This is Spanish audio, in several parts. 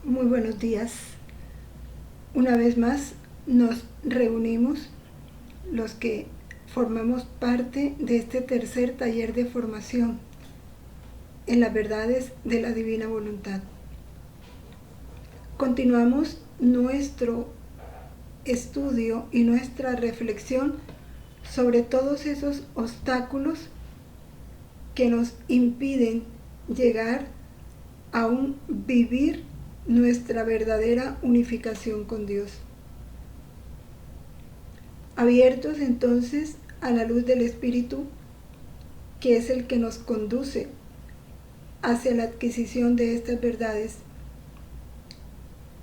Muy buenos días. Una vez más nos reunimos los que formamos parte de este tercer taller de formación en las verdades de la divina voluntad. Continuamos nuestro estudio y nuestra reflexión sobre todos esos obstáculos que nos impiden llegar a un vivir nuestra verdadera unificación con Dios. Abiertos entonces a la luz del Espíritu, que es el que nos conduce hacia la adquisición de estas verdades,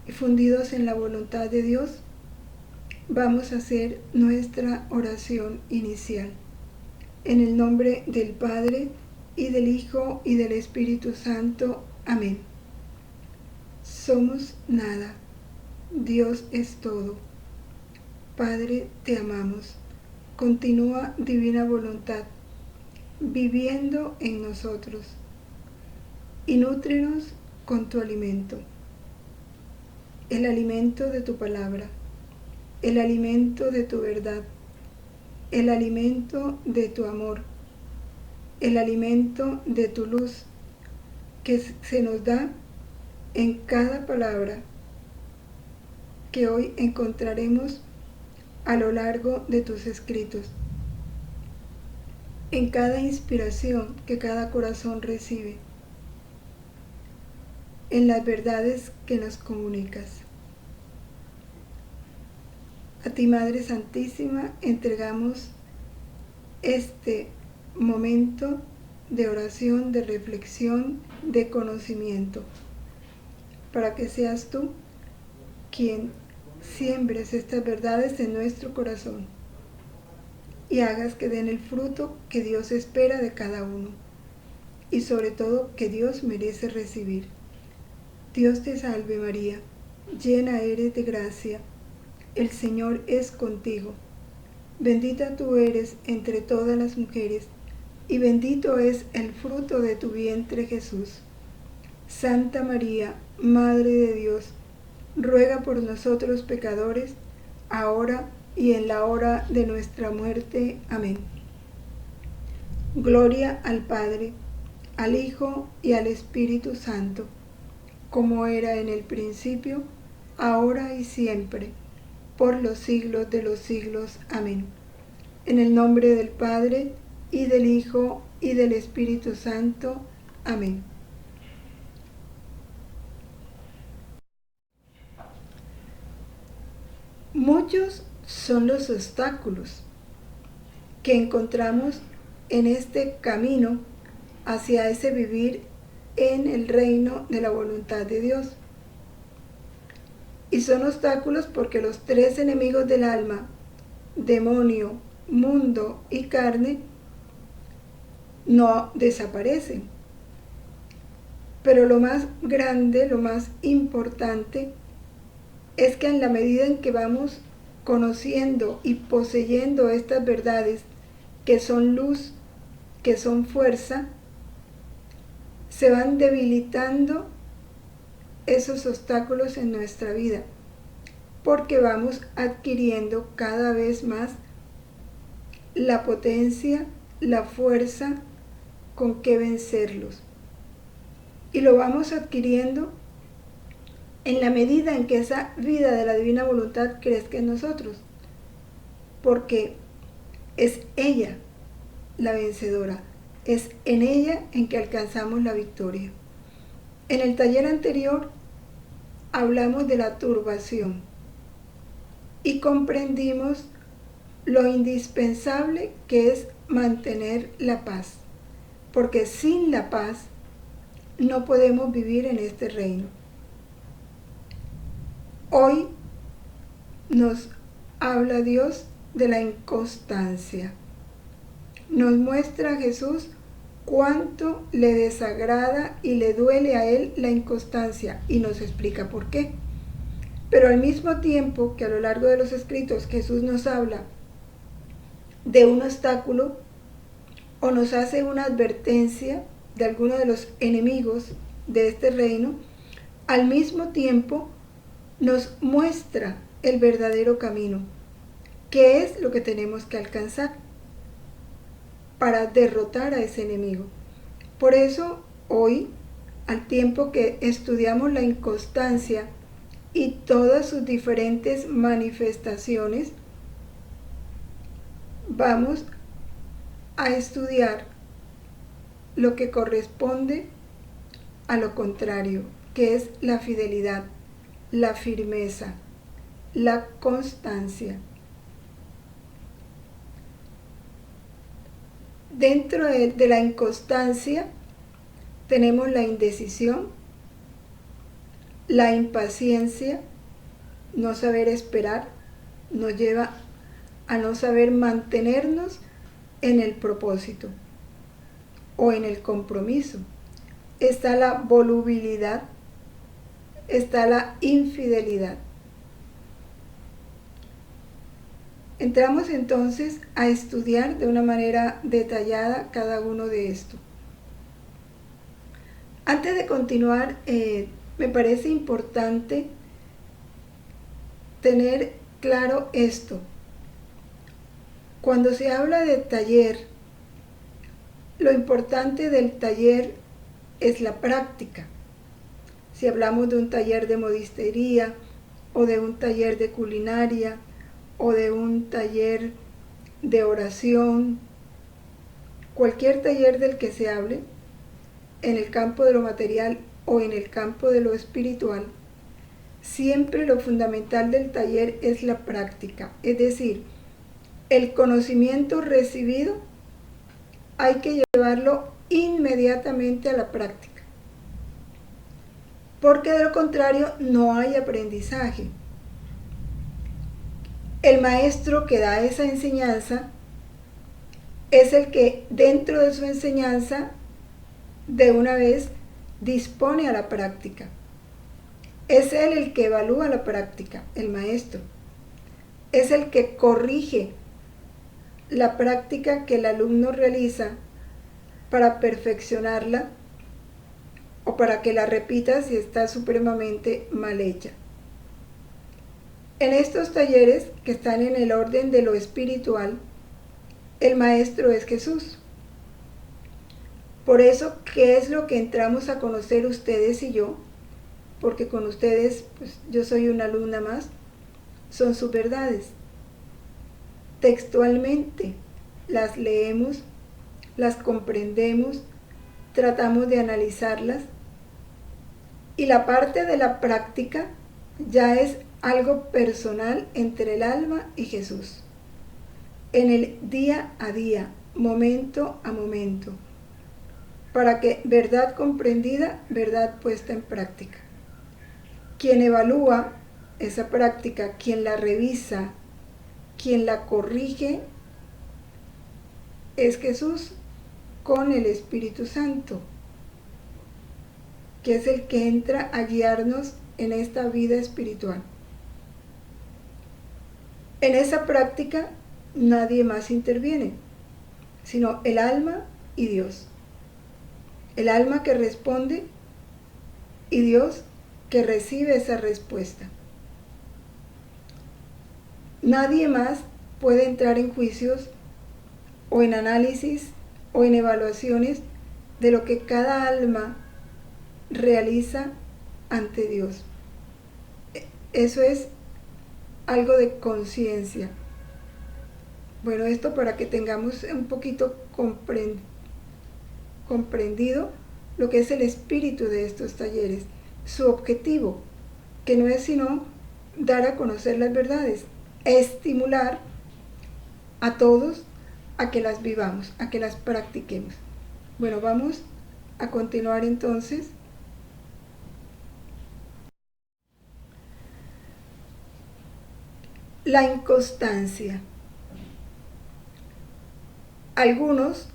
y fundidos en la voluntad de Dios, vamos a hacer nuestra oración inicial. En el nombre del Padre, y del Hijo, y del Espíritu Santo. Amén. Somos nada. Dios es todo. Padre, te amamos. Continúa, divina voluntad, viviendo en nosotros, y nútrenos con tu alimento, el alimento de tu palabra, el alimento de tu verdad, el alimento de tu amor, el alimento de tu luz, que se nos da en cada palabra que hoy encontraremos a lo largo de tus escritos, en cada inspiración que cada corazón recibe, en las verdades que nos comunicas. A ti, Madre Santísima, entregamos este momento de oración, de reflexión, de conocimiento, para que seas tú quien siembres estas verdades en nuestro corazón y hagas que den el fruto que Dios espera de cada uno, y sobre todo que Dios merece recibir. Dios te salve María, llena eres de gracia, el Señor es contigo. Bendita tú eres entre todas las mujeres, y bendito es el fruto de tu vientre Jesús. Santa María, Madre de Dios, ruega por nosotros pecadores, ahora y en la hora de nuestra muerte. Amén. Gloria al Padre, al Hijo y al Espíritu Santo, como era en el principio, ahora y siempre, por los siglos de los siglos. Amén. En el nombre del Padre, y del Hijo, y del Espíritu Santo. Amén. Muchos son los obstáculos que encontramos en este camino hacia ese vivir en el reino de la voluntad de Dios. Y son obstáculos porque los tres enemigos del alma, demonio, mundo y carne, no desaparecen. Pero lo más grande, lo más importante, es que en la medida en que vamos conociendo y poseyendo estas verdades, que son luz, que son fuerza, se van debilitando esos obstáculos en nuestra vida, porque vamos adquiriendo cada vez más la potencia, la fuerza con que vencerlos. Y lo vamos adquiriendo en la medida en que esa vida de la divina voluntad crezca en nosotros, porque es ella la vencedora, es en ella en que alcanzamos la victoria. En el taller anterior hablamos de la turbación y comprendimos lo indispensable que es mantener la paz, porque sin la paz no podemos vivir en este reino. Hoy nos habla Dios de la inconstancia. Nos muestra a Jesús cuánto le desagrada y le duele a él la inconstancia, y nos explica por qué. Pero al mismo tiempo que a lo largo de los escritos Jesús nos habla de un obstáculo o nos hace una advertencia de alguno de los enemigos de este reino, al mismo tiempo nos muestra el verdadero camino, qué es lo que tenemos que alcanzar para derrotar a ese enemigo. Por eso hoy, al tiempo que estudiamos la inconstancia y todas sus diferentes manifestaciones, vamos a estudiar lo que corresponde a lo contrario, que es la fidelidad, la firmeza, la constancia. Dentro de la inconstancia tenemos la indecisión, la impaciencia, no saber esperar, nos lleva a no saber mantenernos en el propósito o en el compromiso. Está la volubilidad, está la infidelidad. Entramos entonces a estudiar de una manera detallada cada uno de estos. Antes de continuar, me parece importante tener claro esto. Cuando se habla de taller, lo importante del taller es la práctica. Si hablamos de un taller de modistería o de un taller de culinaria o de un taller de oración, cualquier taller del que se hable, en el campo de lo material o en el campo de lo espiritual, siempre lo fundamental del taller es la práctica, es decir, el conocimiento recibido hay que llevarlo inmediatamente a la práctica, porque de lo contrario no hay aprendizaje. El maestro que da esa enseñanza es el que dentro de su enseñanza de una vez dispone a la práctica. Es él el que evalúa la práctica, el maestro. Es el que corrige la práctica que el alumno realiza para perfeccionarla o para que la repita si está supremamente mal hecha. En estos talleres que están en el orden de lo espiritual, el maestro es Jesús. Por eso, ¿qué es lo que entramos a conocer ustedes y yo? Porque con ustedes, pues, yo soy una alumna más, son sus verdades. Textualmente las leemos, las comprendemos, tratamos de analizarlas y la parte de la práctica ya es algo personal entre el alma y Jesús. En el día a día, momento a momento, para que verdad comprendida, verdad puesta en práctica. Quien evalúa esa práctica, quien la revisa, quien la corrige, es Jesús con el Espíritu Santo, que es el que entra a guiarnos en esta vida espiritual. En esa práctica nadie más interviene, sino el alma y Dios. El alma que responde y Dios que recibe esa respuesta. Nadie más puede entrar en juicios o en análisis o en evaluaciones de lo que cada alma realiza ante Dios. Eso es algo de conciencia. Bueno, esto para que tengamos un poquito comprendido lo que es el espíritu de estos talleres, su objetivo, que no es sino dar a conocer las verdades, estimular a todos a que las vivamos, a que las practiquemos. Bueno, vamos a continuar entonces. La inconstancia. Algunos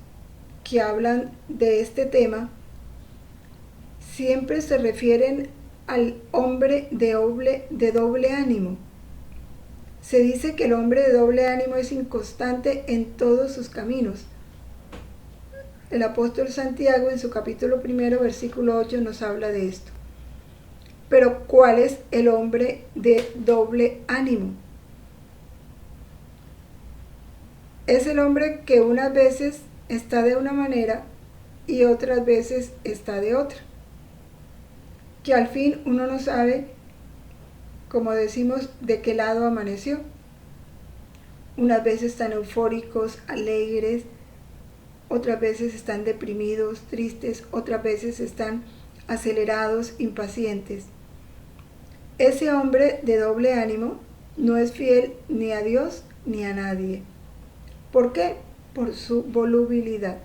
que hablan de este tema siempre se refieren al hombre de doble ánimo. Se dice que el hombre de doble ánimo es inconstante en todos sus caminos. El apóstol Santiago en su capítulo 1, versículo 8 nos habla de esto. Pero ¿cuál es el hombre de doble ánimo? Es el hombre que unas veces está de una manera y otras veces está de otra. Que al fin uno no sabe, como decimos, de qué lado amaneció. Unas veces están eufóricos, alegres, otras veces están deprimidos, tristes, otras veces están acelerados, impacientes. Ese hombre de doble ánimo no es fiel ni a Dios ni a nadie. ¿Por qué? Por su volubilidad.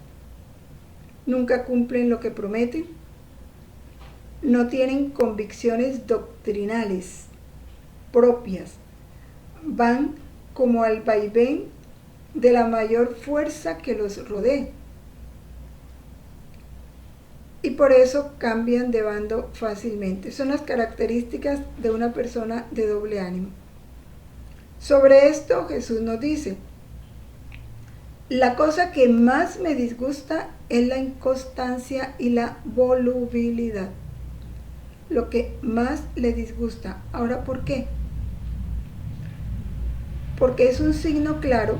Nunca cumplen lo que prometen. No tienen convicciones doctrinales propias. Van como al vaivén de la mayor fuerza que los rodee. Y por eso cambian de bando fácilmente. Son las características de una persona de doble ánimo. Sobre esto Jesús nos dice: la cosa que más me disgusta es la inconstancia y la volubilidad. Lo que más le disgusta. Ahora, ¿por qué? Porque es un signo claro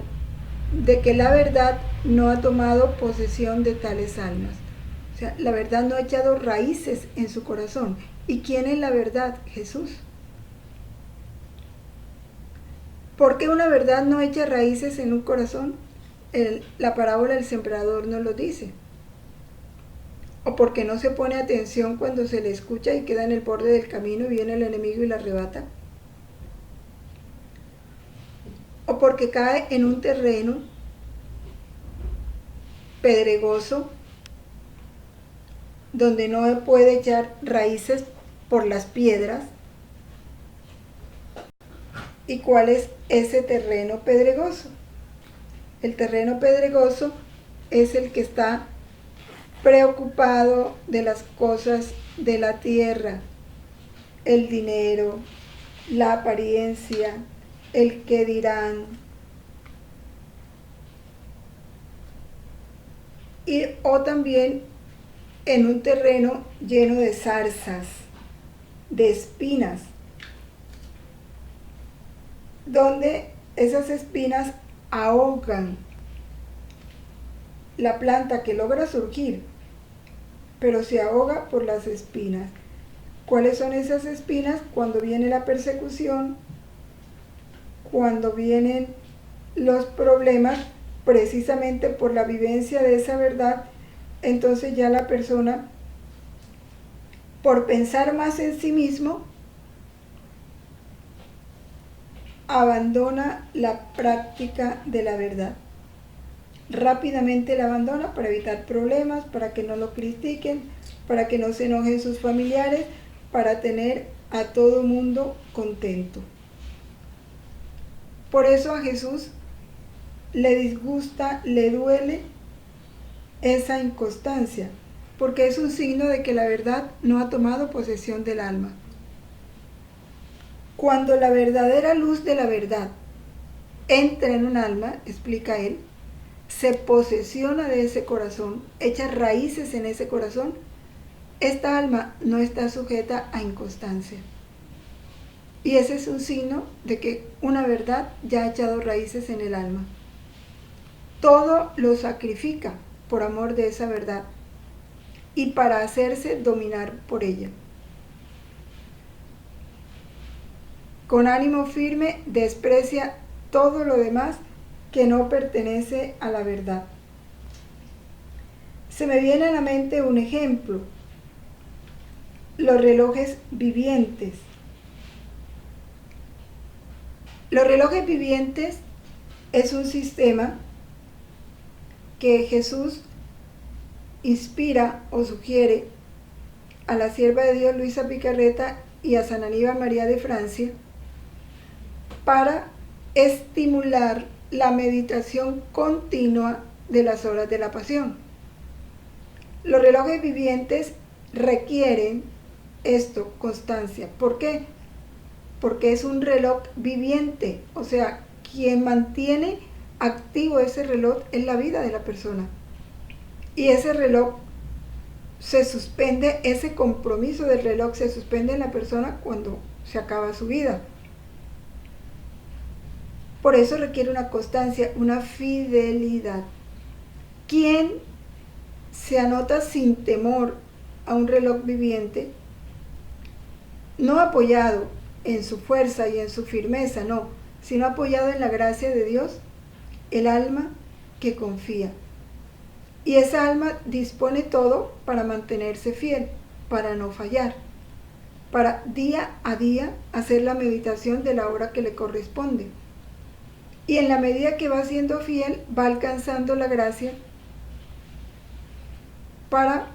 de que la verdad no ha tomado posesión de tales almas. O sea, la verdad no ha echado raíces en su corazón. ¿Y quién es la verdad? Jesús. ¿Por qué una verdad no echa raíces en un corazón? La parábola del sembrador nos lo dice. O porque no se pone atención cuando se le escucha y queda en el borde del camino y viene el enemigo y la arrebata. O porque cae en un terreno pedregoso donde no puede echar raíces por las piedras. ¿Y cuál es ese terreno pedregoso? El terreno pedregoso es el que está preocupado de las cosas de la tierra, el dinero, la apariencia, el qué dirán. O también en un terreno lleno de zarzas, de espinas, donde esas espinas ahogan la planta que logra surgir, pero se ahoga por las espinas. ¿Cuáles son esas espinas? Cuando viene la persecución, cuando vienen los problemas, precisamente por la vivencia de esa verdad, entonces ya la persona, por pensar más en sí mismo, abandona la práctica de la verdad. Rápidamente la abandona para evitar problemas, para que no lo critiquen, para que no se enojen sus familiares, para tener a todo mundo contento. Por eso a Jesús le disgusta, le duele esa inconstancia, porque es un signo de que la verdad no ha tomado posesión del alma. Cuando la verdadera luz de la verdad entra en un alma, explica él, se posesiona de ese corazón, echa raíces en ese corazón, esta alma no está sujeta a inconstancia. Y ese es un signo de que una verdad ya ha echado raíces en el alma. Todo lo sacrifica por amor de esa verdad y para hacerse dominar por ella. Con ánimo firme desprecia todo lo demás que no pertenece a la verdad. Se me viene a la mente un ejemplo: los relojes vivientes. Los relojes vivientes es un sistema que Jesús inspira o sugiere a la sierva de Dios Luisa Picarreta y a San Aníbal María de Francia para estimular la meditación continua de las horas de la pasión. Los relojes vivientes requieren esto, constancia. ¿Por qué? Porque es un reloj viviente, o sea, quien mantiene activo ese reloj es la vida de la persona. Y ese reloj se suspende ese compromiso del reloj, se suspende en la persona cuando se acaba su vida. Por eso requiere una constancia, una fidelidad. ¿Quién se anota sin temor a un reloj viviente, no apoyado en su fuerza y en su firmeza, no, sino apoyado en la gracia de Dios? El alma que confía. Y esa alma dispone todo para mantenerse fiel, para no fallar, para día a día hacer la meditación de la hora que le corresponde. Y en la medida que va siendo fiel, va alcanzando la gracia para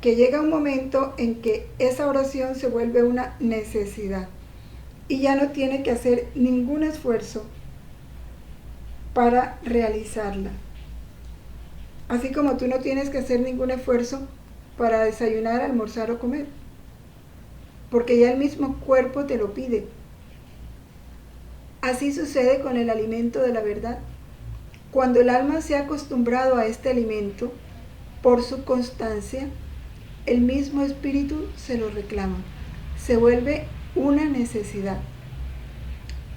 que llega un momento en que esa oración se vuelve una necesidad y ya no tiene que hacer ningún esfuerzo para realizarla. Así como tú no tienes que hacer ningún esfuerzo para desayunar, almorzar o comer, porque ya el mismo cuerpo te lo pide. Así sucede con el alimento de la verdad. Cuando el alma se ha acostumbrado a este alimento, por su constancia, el mismo espíritu se lo reclama. Se vuelve una necesidad.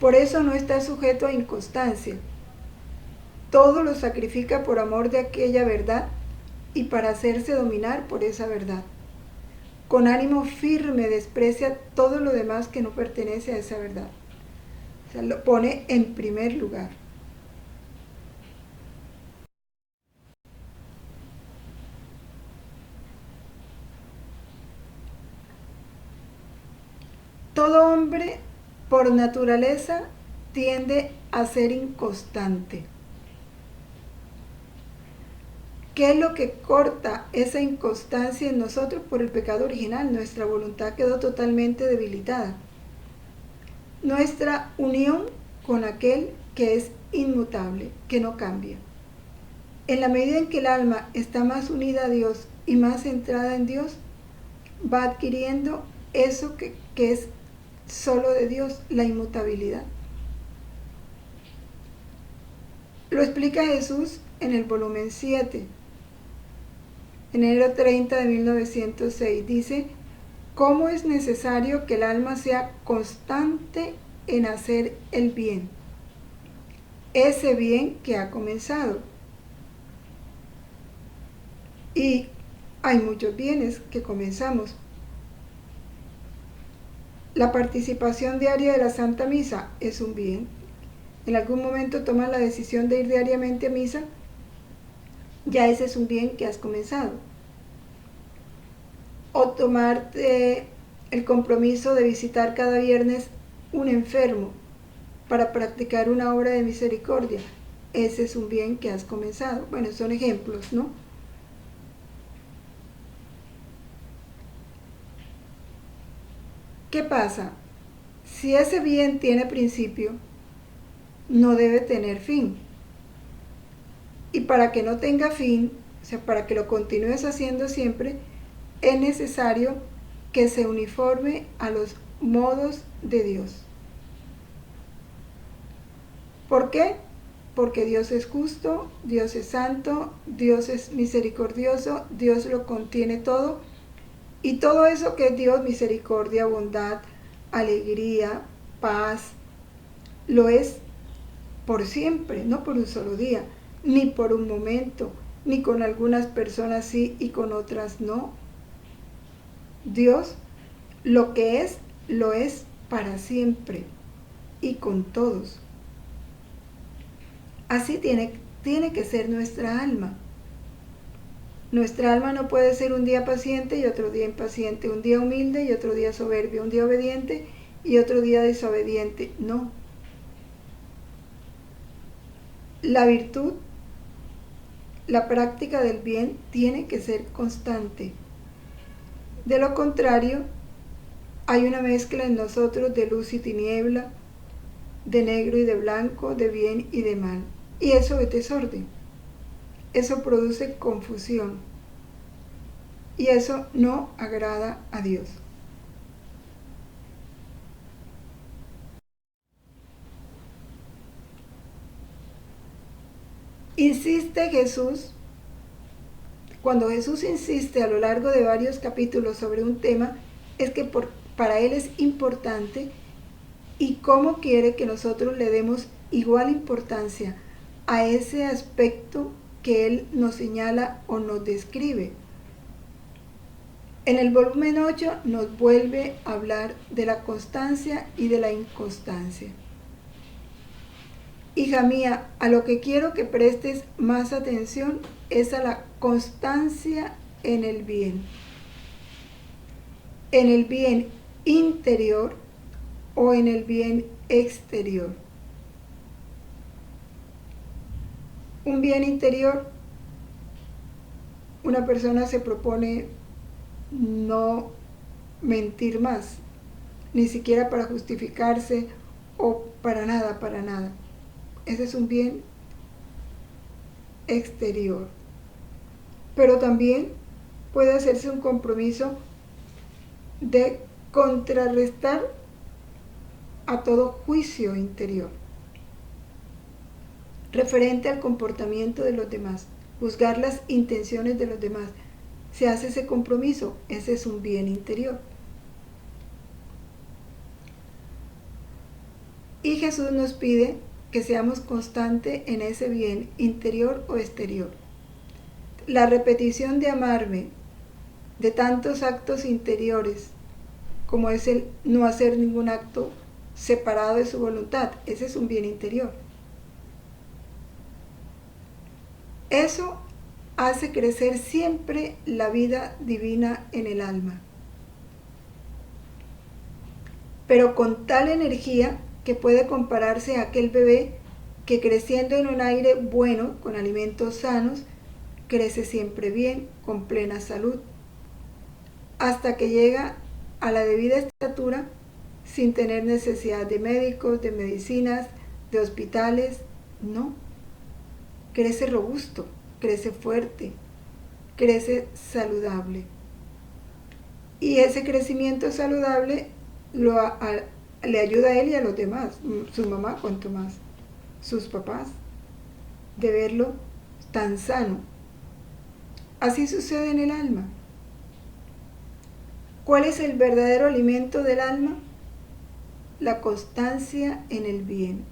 Por eso no está sujeto a inconstancia. Todo lo sacrifica por amor de aquella verdad y para hacerse dominar por esa verdad. Con ánimo firme desprecia todo lo demás que no pertenece a esa verdad. O sea, lo pone en primer lugar. Todo hombre por naturaleza tiende a ser inconstante. ¿Qué es lo que corta esa inconstancia en nosotros? Por el pecado original. Nuestra voluntad quedó totalmente debilitada. Nuestra unión con aquel que es inmutable, que no cambia. En la medida en que el alma está más unida a Dios y más centrada en Dios, va adquiriendo eso que es solo de Dios, la inmutabilidad. Lo explica Jesús en el volumen 7. Enero 30 de 1906 dice: ¿cómo es necesario que el alma sea constante en hacer el bien? Ese bien que ha comenzado. Y hay muchos bienes que comenzamos. La participación diaria de la Santa Misa es un bien. En algún momento tomas la decisión de ir diariamente a misa, ya ese es un bien que has comenzado. O tomarte el compromiso de visitar cada viernes un enfermo para practicar una obra de misericordia, ese es un bien que has comenzado. Bueno, son ejemplos, ¿no? ¿Qué pasa? Si ese bien tiene principio, no debe tener fin. Y para que no tenga fin, o sea, para que lo continúes haciendo siempre, es necesario que se uniforme a los modos de Dios. ¿Por qué? Porque Dios es justo, Dios es santo, Dios es misericordioso, Dios lo contiene todo. Y todo eso que es Dios, misericordia, bondad, alegría, paz, lo es por siempre, no por un solo día, ni por un momento, ni con algunas personas sí y con otras no. Dios lo es para siempre y con todos. Así tiene que ser nuestra alma. Nuestra alma no puede ser un día paciente y otro día impaciente, un día humilde y otro día soberbio, un día obediente y otro día desobediente. No. La virtud, la práctica del bien tiene que ser constante. De lo contrario, hay una mezcla en nosotros de luz y tiniebla, de negro y de blanco, de bien y de mal. Y eso es desorden. Eso produce confusión. Y eso no agrada a Dios. Insiste Jesús Cuando Jesús insiste a lo largo de varios capítulos sobre un tema, es que para Él es importante y cómo quiere que nosotros le demos igual importancia a ese aspecto que Él nos señala o nos describe. En el volumen 8 nos vuelve a hablar de la constancia y de la inconstancia. Hija mía, a lo que quiero que prestes más atención es a la constancia en el bien interior o en el bien exterior. Un bien interior, una persona se propone no mentir más, ni siquiera para justificarse o para nada. Ese es un bien exterior. Pero también puede hacerse un compromiso de contrarrestar a todo juicio interior referente al comportamiento de los demás, juzgar las intenciones de los demás. Se hace ese compromiso, ese es un bien interior. Y Jesús nos pide que seamos constantes en ese bien interior o exterior. La repetición de amarme, de tantos actos interiores, como es el no hacer ningún acto separado de su voluntad, ese es un bien interior. Eso hace crecer siempre la vida divina en el alma, pero con tal energía que puede compararse a aquel bebé que creciendo en un aire bueno, con alimentos sanos, crece siempre bien, con plena salud, hasta que llega a la debida estatura sin tener necesidad de médicos, de medicinas, de hospitales. No, crece robusto, crece fuerte, crece saludable. Y ese crecimiento saludable le ayuda a él y a los demás, su mamá cuanto más, sus papás, de verlo tan sano. Así sucede en el alma. ¿Cuál es el verdadero alimento del alma? La constancia en el bien,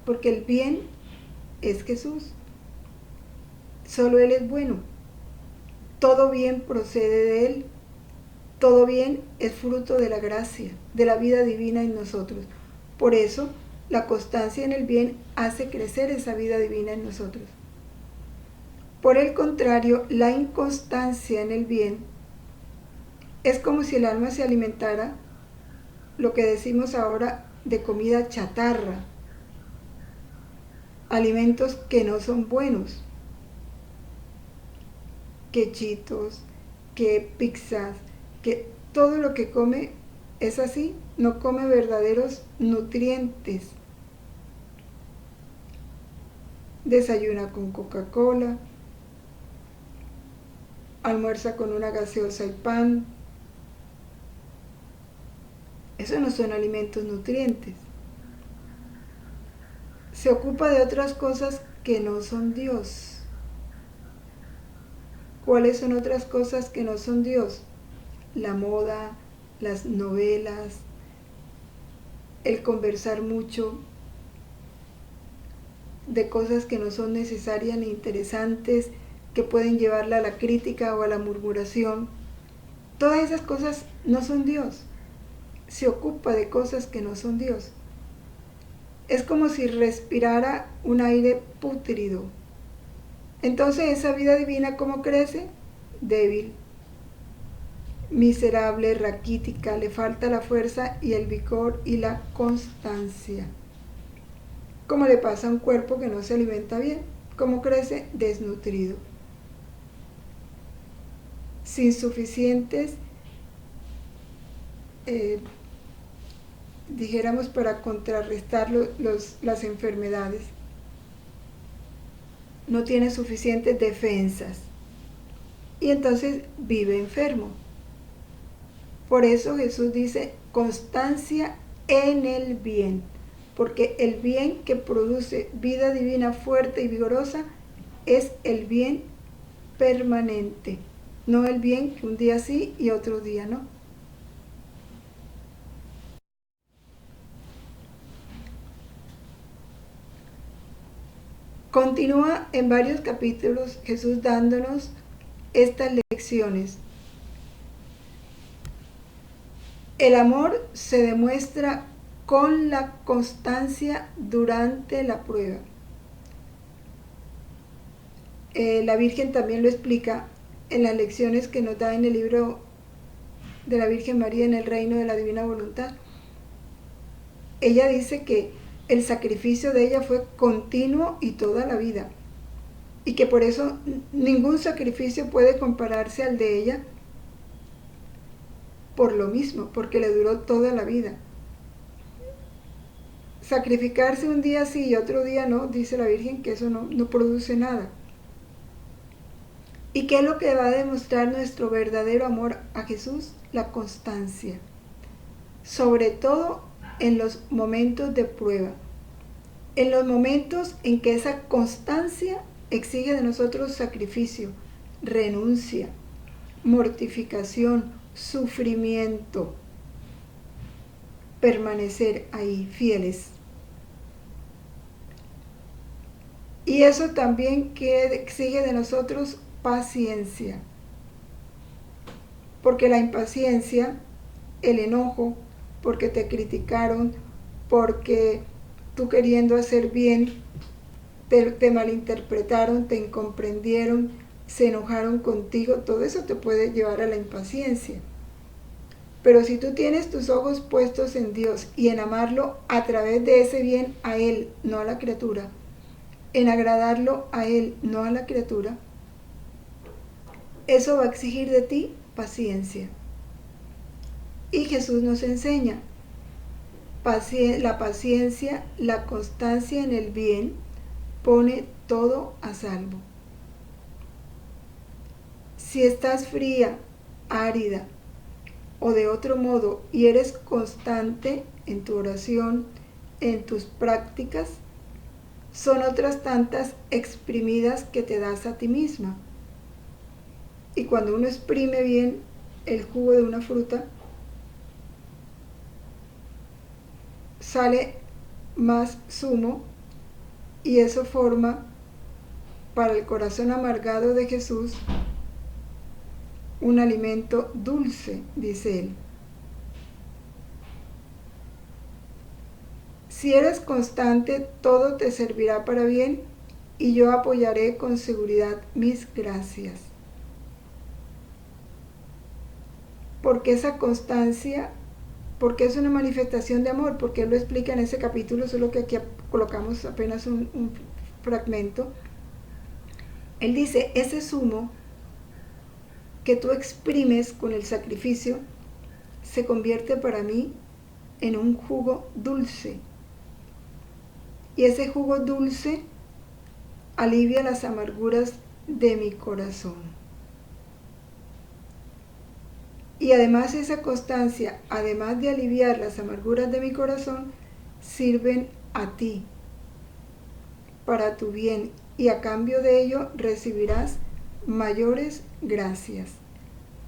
porque el bien es Jesús. Solo Él es bueno. Todo bien procede de Él. Todo bien es fruto de la gracia, de la vida divina en nosotros. Por eso, la constancia en el bien hace crecer esa vida divina en nosotros. Por el contrario, la inconstancia en el bien es como si el alma se alimentara, lo que decimos ahora, de comida chatarra, alimentos que no son buenos, que chitos, que pizzas, que todo lo que come es así, no come verdaderos nutrientes. Desayuna con Coca-Cola, almuerza con una gaseosa y pan. Esos no son alimentos nutrientes. Se ocupa de otras cosas que no son Dios. ¿Cuáles son otras cosas que no son Dios? La moda, las novelas, el conversar mucho de cosas que no son necesarias ni interesantes, que pueden llevarla a la crítica o a la murmuración. Todas esas cosas no son Dios. Se ocupa de cosas que no son Dios. Es como si respirara un aire pútrido. Entonces esa vida divina, ¿cómo crece? Débil, miserable, raquítica, le falta la fuerza y el vigor y la constancia. Como le pasa a un cuerpo que no se alimenta bien, ¿cómo crece? Desnutrido, sin suficientes, dijéramos, para contrarrestar las enfermedades. No tiene suficientes defensas y entonces vive enfermo. Por eso Jesús dice constancia en el bien, porque el bien que produce vida divina fuerte y vigorosa es el bien permanente, no el bien que un día sí y otro día no. Continúa en varios capítulos Jesús dándonos estas lecciones. El amor se demuestra con la constancia durante la prueba. La Virgen también lo explica en las lecciones que nos da en el libro de la Virgen María en el Reino de la Divina Voluntad. Ella dice que el sacrificio de ella fue continuo y toda la vida, y que por eso ningún sacrificio puede compararse al de ella, por lo mismo, porque le duró toda la vida. Sacrificarse un día sí y otro día no, dice la Virgen, que eso no produce nada. ¿Y qué es lo que va a demostrar nuestro verdadero amor a Jesús? La constancia, sobre todo en los momentos de prueba, en los momentos en que esa constancia exige de nosotros sacrificio, renuncia, mortificación, sufrimiento, permanecer ahí fieles. Y eso también que exige de nosotros paciencia, porque la impaciencia, el enojo, porque te criticaron, porque tú queriendo hacer bien, te malinterpretaron, te incomprendieron, se enojaron contigo, todo eso te puede llevar a la impaciencia. Pero si tú tienes tus ojos puestos en Dios y en amarlo a través de ese bien a Él, no a la criatura, en agradarlo a Él, no a la criatura, eso va a exigir de ti paciencia. Y Jesús nos enseña la paciencia, la constancia en el bien, pone todo a salvo. Si estás fría, árida o de otro modo y eres constante en tu oración, en tus prácticas, son otras tantas exprimidas que te das a ti misma. Y cuando uno exprime bien el jugo de una fruta, sale más zumo, y eso forma para el corazón amargado de Jesús un alimento dulce, dice él. Si eres constante, todo te servirá para bien, y yo apoyaré con seguridad mis gracias. Porque esa constancia, porque es una manifestación de amor, porque él lo explica en ese capítulo, solo que aquí colocamos apenas un fragmento. Él dice, ese zumo que tú exprimes con el sacrificio se convierte para mí en un jugo dulce. Y ese jugo dulce alivia las amarguras de mi corazón. Y además esa constancia, además de aliviar las amarguras de mi corazón, sirven a ti, para tu bien, y a cambio de ello recibirás mayores gracias.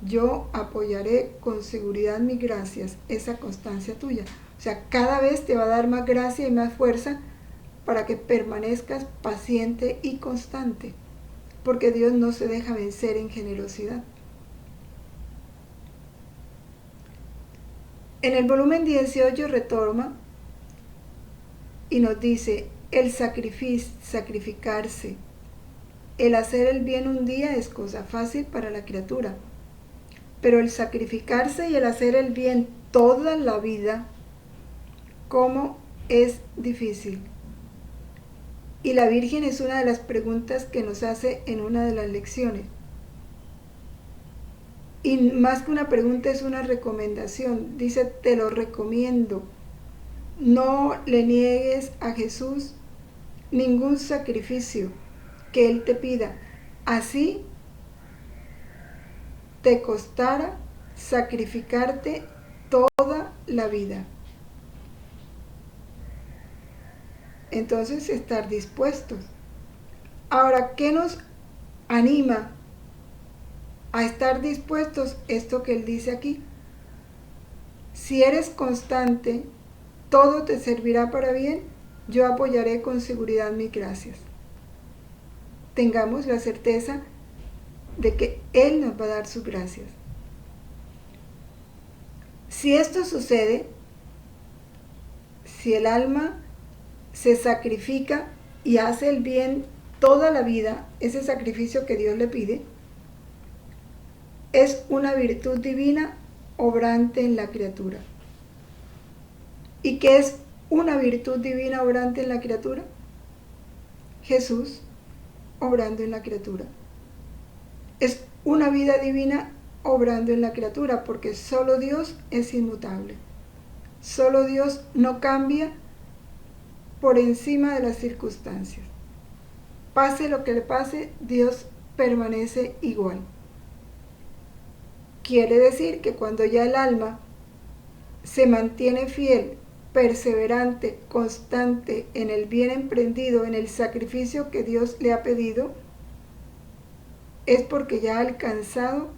Yo apoyaré con seguridad mis gracias, esa constancia tuya. O sea, cada vez te va a dar más gracia y más fuerza para que permanezcas paciente y constante, porque Dios no se deja vencer en generosidad. En el volumen 18 retoma y nos dice, el sacrificarse, el hacer el bien un día es cosa fácil para la criatura, pero el sacrificarse y el hacer el bien toda la vida, ¿cómo es difícil? Y la Virgen es una de las preguntas que nos hace en una de las lecciones. Y más que una pregunta es una recomendación. Dice, te lo recomiendo. No le niegues a Jesús ningún sacrificio que Él te pida. Así te costara sacrificarte toda la vida. Entonces, estar dispuestos. Ahora, ¿qué nos anima a estar dispuestos, esto que él dice aquí. Si eres constante, todo te servirá para bien, yo apoyaré con seguridad mis gracias. Tengamos la certeza de que Él nos va a dar sus gracias. Si esto sucede, si el alma se sacrifica y hace el bien toda la vida, ese sacrificio que Dios le pide, es una virtud divina obrante en la criatura. ¿Y qué es una virtud divina obrante en la criatura? Jesús obrando en la criatura. Es una vida divina obrando en la criatura, porque solo Dios es inmutable. Solo Dios no cambia por encima de las circunstancias. Pase lo que le pase, Dios permanece igual. Quiere decir que cuando ya el alma se mantiene fiel, perseverante, constante en el bien emprendido, en el sacrificio que Dios le ha pedido, es porque ya ha alcanzado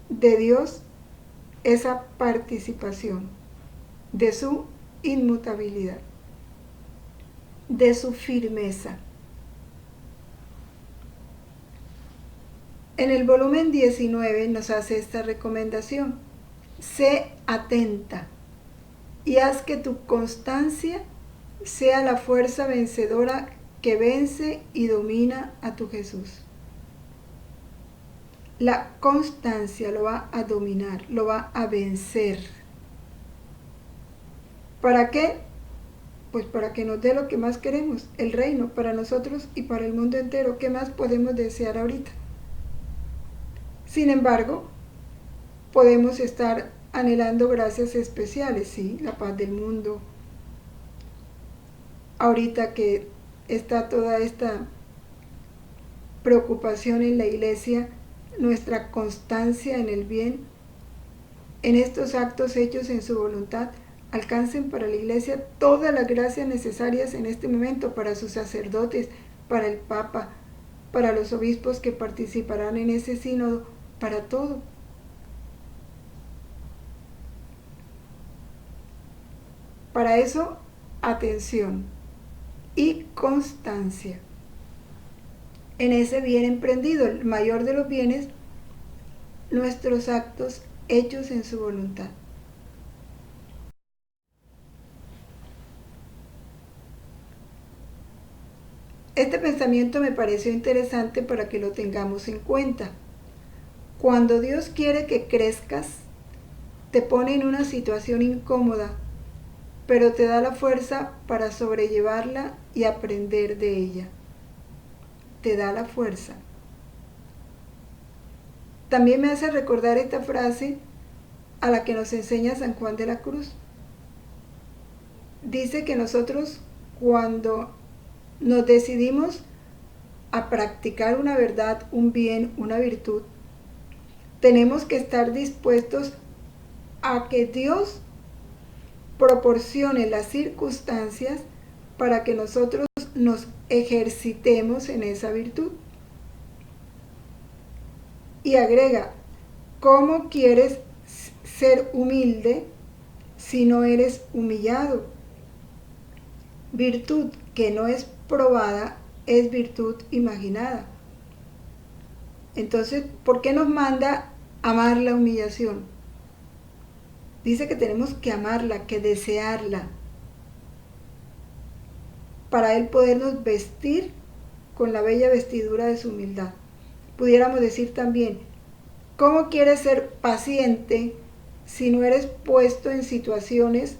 de Dios esa participación, de su inmutabilidad, de su firmeza. En el volumen 19 nos hace esta recomendación: sé atenta y haz que tu constancia sea la fuerza vencedora que vence y domina a tu Jesús. La constancia lo va a dominar, lo va a vencer. ¿Para qué? Pues para que nos dé lo que más queremos, el reino, para nosotros y para el mundo entero. ¿Qué más podemos desear ahorita? Sin embargo, podemos estar anhelando gracias especiales, sí, la paz del mundo. Ahorita que está toda esta preocupación en la iglesia, nuestra constancia en el bien, en estos actos hechos en su voluntad, alcancen para la iglesia todas las gracias necesarias en este momento para sus sacerdotes, para el Papa, para los obispos que participarán en ese sínodo, para todo. Para eso, atención y constancia en ese bien emprendido, el mayor de los bienes, nuestros actos hechos en su voluntad. Este pensamiento me pareció interesante para que lo tengamos en cuenta. Cuando Dios quiere que crezcas, te pone en una situación incómoda, pero te da la fuerza para sobrellevarla y aprender de ella. Te da la fuerza. También me hace recordar esta frase a la que nos enseña San Juan de la Cruz. Dice que nosotros, cuando nos decidimos a practicar una verdad, un bien, una virtud, tenemos que estar dispuestos a que Dios proporcione las circunstancias para que nosotros nos ejercitemos en esa virtud. Y agrega, ¿cómo quieres ser humilde si no eres humillado? Virtud que no es probada es virtud imaginada. Entonces, ¿por qué nos manda amar la humillación? Dice que tenemos que amarla, que desearla, para Él podernos vestir con la bella vestidura de su humildad. Pudiéramos decir también, ¿cómo quieres ser paciente si no eres puesto en situaciones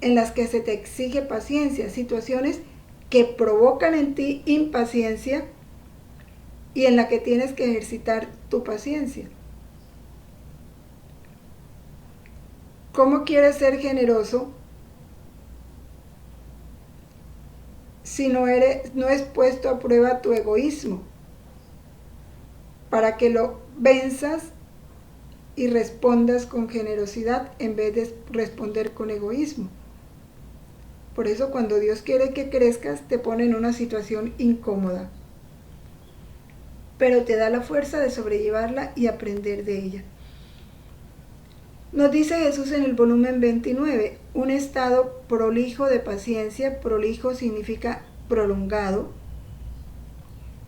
en las que se te exige paciencia? Situaciones que provocan en ti impaciencia y en la que tienes que ejercitar tu paciencia. ¿Cómo quieres ser generoso si no es puesto a prueba tu egoísmo, para que lo venzas y respondas con generosidad en vez de responder con egoísmo? Por eso cuando Dios quiere que crezcas, te pone en una situación incómoda. pero te da la fuerza de sobrellevarla y aprender de ella. Nos dice Jesús en el volumen 29, un estado prolijo de paciencia, prolijo significa prolongado,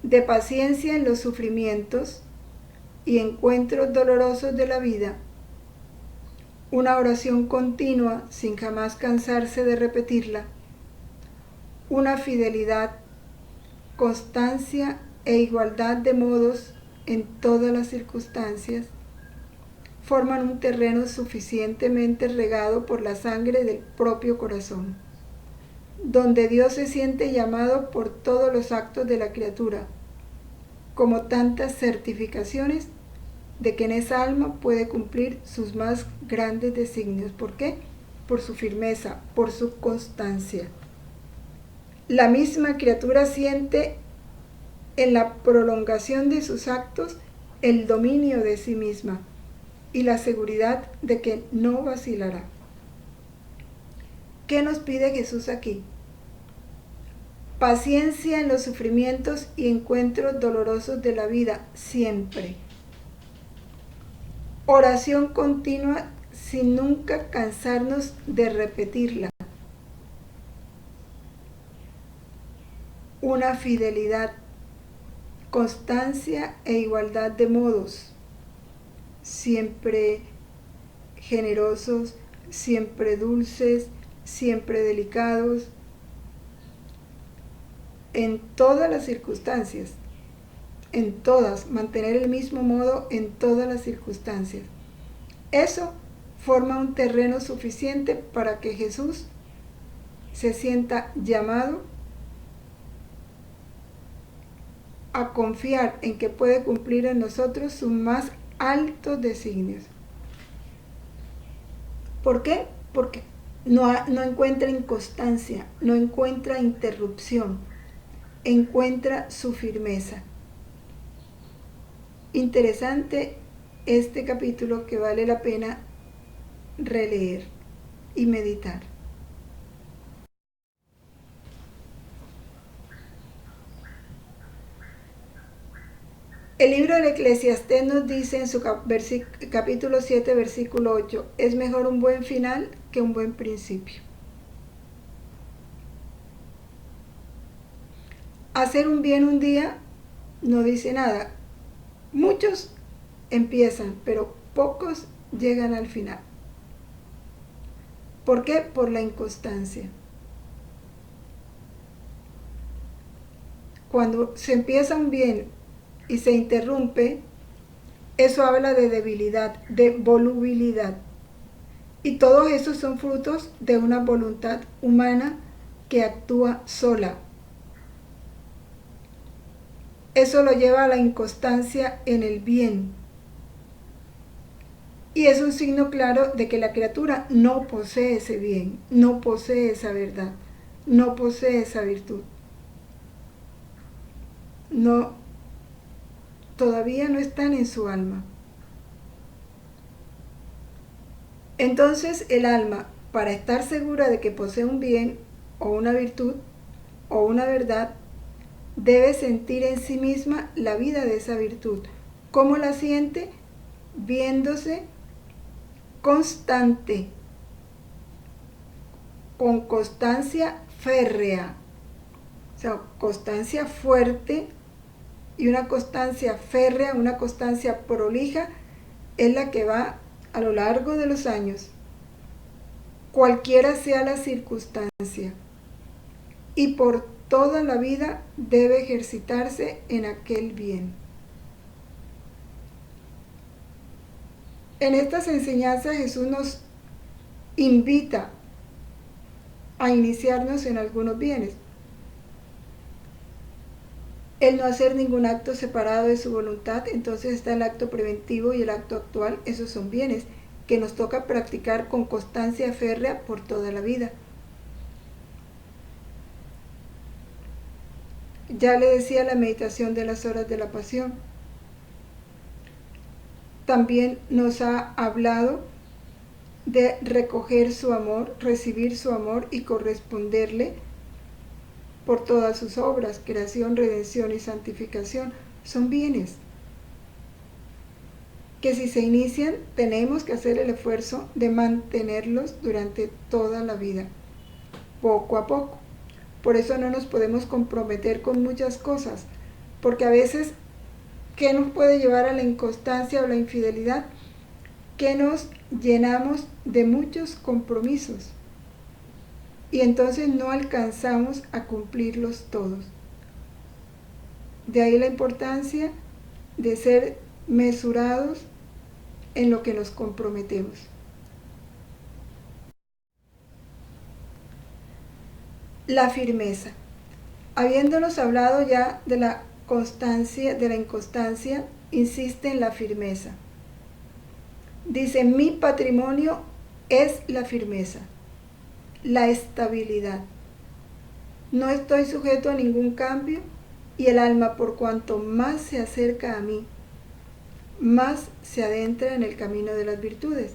de paciencia en los sufrimientos y encuentros dolorosos de la vida, una oración continua sin jamás cansarse de repetirla, una fidelidad, constancia e igualdad de modos en todas las circunstancias, forman un terreno suficientemente regado por la sangre del propio corazón, donde Dios se siente llamado por todos los actos de la criatura, como tantas certificaciones de que en esa alma puede cumplir sus más grandes designios. ¿Por qué? Por su firmeza, por su constancia. La misma criatura siente en la prolongación de sus actos el dominio de sí misma y la seguridad de que no vacilará. ¿Qué nos pide Jesús aquí? Paciencia en los sufrimientos y encuentros dolorosos de la vida, siempre. Oración continua sin nunca cansarnos de repetirla. Una fidelidad, constancia e igualdad de modos, siempre generosos, siempre dulces, siempre delicados, en todas las circunstancias, en todas, mantener el mismo modo en todas las circunstancias. Eso forma un terreno suficiente para que Jesús se sienta llamado a confiar en que puede cumplir en nosotros sus más altos designios. ¿Por qué? Porque no encuentra inconstancia, no encuentra interrupción, encuentra su firmeza. Interesante este capítulo que vale la pena releer y meditar. El libro del Eclesiastés nos dice en su capítulo 7, versículo 8, es mejor un buen final que un buen principio. Hacer un bien un día no dice nada. Muchos empiezan, pero pocos llegan al final. ¿Por qué? Por la inconstancia. Cuando se empieza un bien y se interrumpe, eso habla de debilidad, de volubilidad. Y todos esos son frutos de una voluntad humana que actúa sola. Eso lo lleva a la inconstancia en el bien. Y es un signo claro de que la criatura no posee ese bien, no posee esa verdad, no posee esa virtud. No, todavía no están en su alma. Entonces el alma, para estar segura de que posee un bien o una virtud o una verdad, debe sentir en sí misma la vida de esa virtud. ¿Cómo la siente? Viéndose constante, con constancia férrea, o sea, constancia fuerte y una constancia férrea, una constancia prolija, es la que va a lo largo de los años, cualquiera sea la circunstancia, y por toda la vida debe ejercitarse en aquel bien. En estas enseñanzas Jesús nos invita a iniciarnos en algunos bienes. El no hacer ningún acto separado de su voluntad, entonces está el acto preventivo y el acto actual, esos son bienes que nos toca practicar con constancia férrea por toda la vida. Ya le decía la meditación de las horas de la pasión. También nos ha hablado de recoger su amor, recibir su amor y corresponderle por todas sus obras, creación, redención y santificación, son bienes que si se inician tenemos que hacer el esfuerzo de mantenerlos durante toda la vida, poco a poco. Por eso no nos podemos comprometer con muchas cosas, porque a veces, ¿qué nos puede llevar a la inconstancia o la infidelidad? Que nos llenamos de muchos compromisos y entonces no alcanzamos a cumplirlos todos. De ahí la importancia de ser mesurados en lo que nos comprometemos. La firmeza. Habiéndonos hablado ya de la constancia, de la inconstancia, insiste en la firmeza. Dice, mi patrimonio es la firmeza, la estabilidad. No estoy sujeto a ningún cambio y el alma, por cuanto más se acerca a mí, más se adentra en el camino de las virtudes.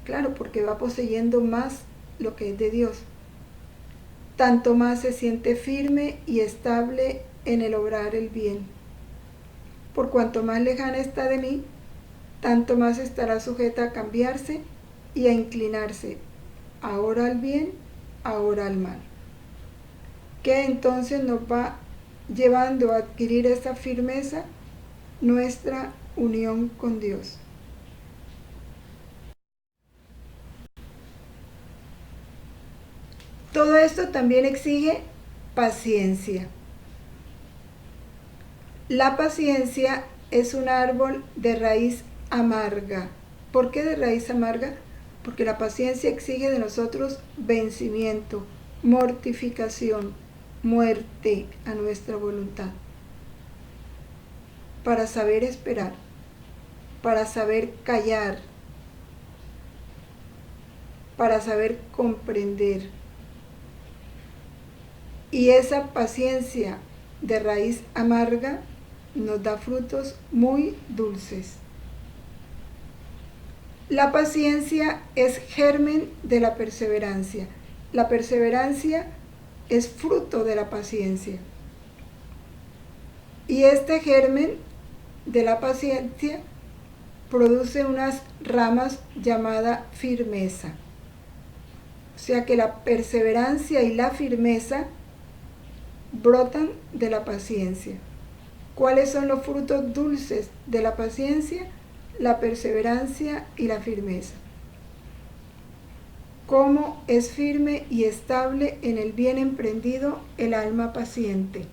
Claro, porque va poseyendo más lo que es de Dios. Tanto más se siente firme y estable en el obrar el bien. Por cuanto más lejana está de mí, tanto más estará sujeta a cambiarse y a inclinarse, ahora al bien, ahora al mal. ¿Qué entonces nos va llevando a adquirir esta firmeza? Nuestra unión con Dios. Todo esto también exige paciencia. La paciencia es un árbol de raíz amarga. ¿Por qué de raíz amarga? Porque la paciencia exige de nosotros vencimiento, mortificación, muerte a nuestra voluntad. Para saber esperar, para saber callar, para saber comprender. Y esa paciencia de raíz amarga nos da frutos muy dulces. La paciencia es germen de la perseverancia. La perseverancia es fruto de la paciencia. Y este germen de la paciencia produce unas ramas llamadas firmeza. O sea que la perseverancia y la firmeza brotan de la paciencia. ¿Cuáles son los frutos dulces de la paciencia? La perseverancia y la firmeza. ¿Cómo es firme y estable en el bien emprendido el alma paciente?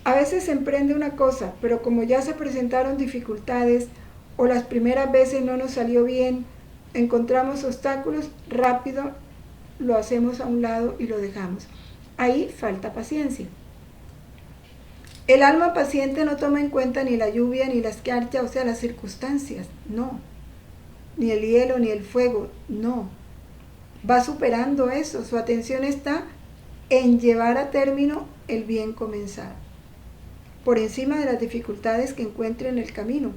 A veces se emprende una cosa, pero como ya se presentaron dificultades o las primeras veces no nos salió bien, encontramos obstáculos, rápido lo hacemos a un lado y lo dejamos. Ahí falta paciencia. El alma paciente no toma en cuenta ni la lluvia, ni la escarcha, o sea, las circunstancias, no. Ni el hielo, ni el fuego, no. Va superando eso, su atención está en llevar a término el bien comenzado, por encima de las dificultades que encuentre en el camino.